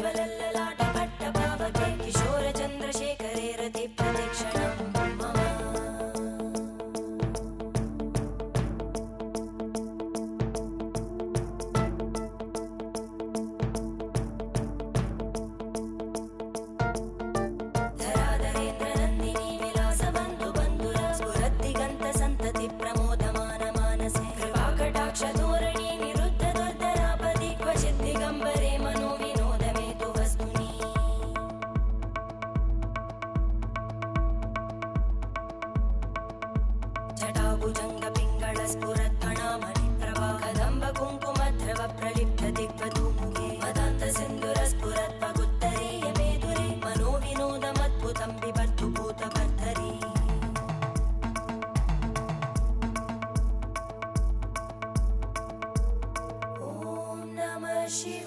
ज्वलल्ललाटपट्टपावके किशोरचन्द्रशेखरे रतिप्रतिक्षणं मम धराधरेन्द्रनन्दिनी विलासबन्धुबन्धुरा स्फुरद्दिगन्तसन्तति प्रमोदमानमानसे कृपाकटाक्षधोरणी निरुद्धदुर्धरापदि क्वचिद्दिगम्बरे मनोविनोदमेतु वस्तुनि जटाभुजङ्गपिङ्गळस्फुरत्फणामणिप्रभा कदम्बकुङ्कुमद्रव प्रलिप्तदिग्वधूमुखे मदान्तसिन्धुरस्फुरत्पगुत्तरीयमेधुरे मनोविनोदमद्भुतं बिभर्तु भूतभर्धरी ॐ नमः शिवाय।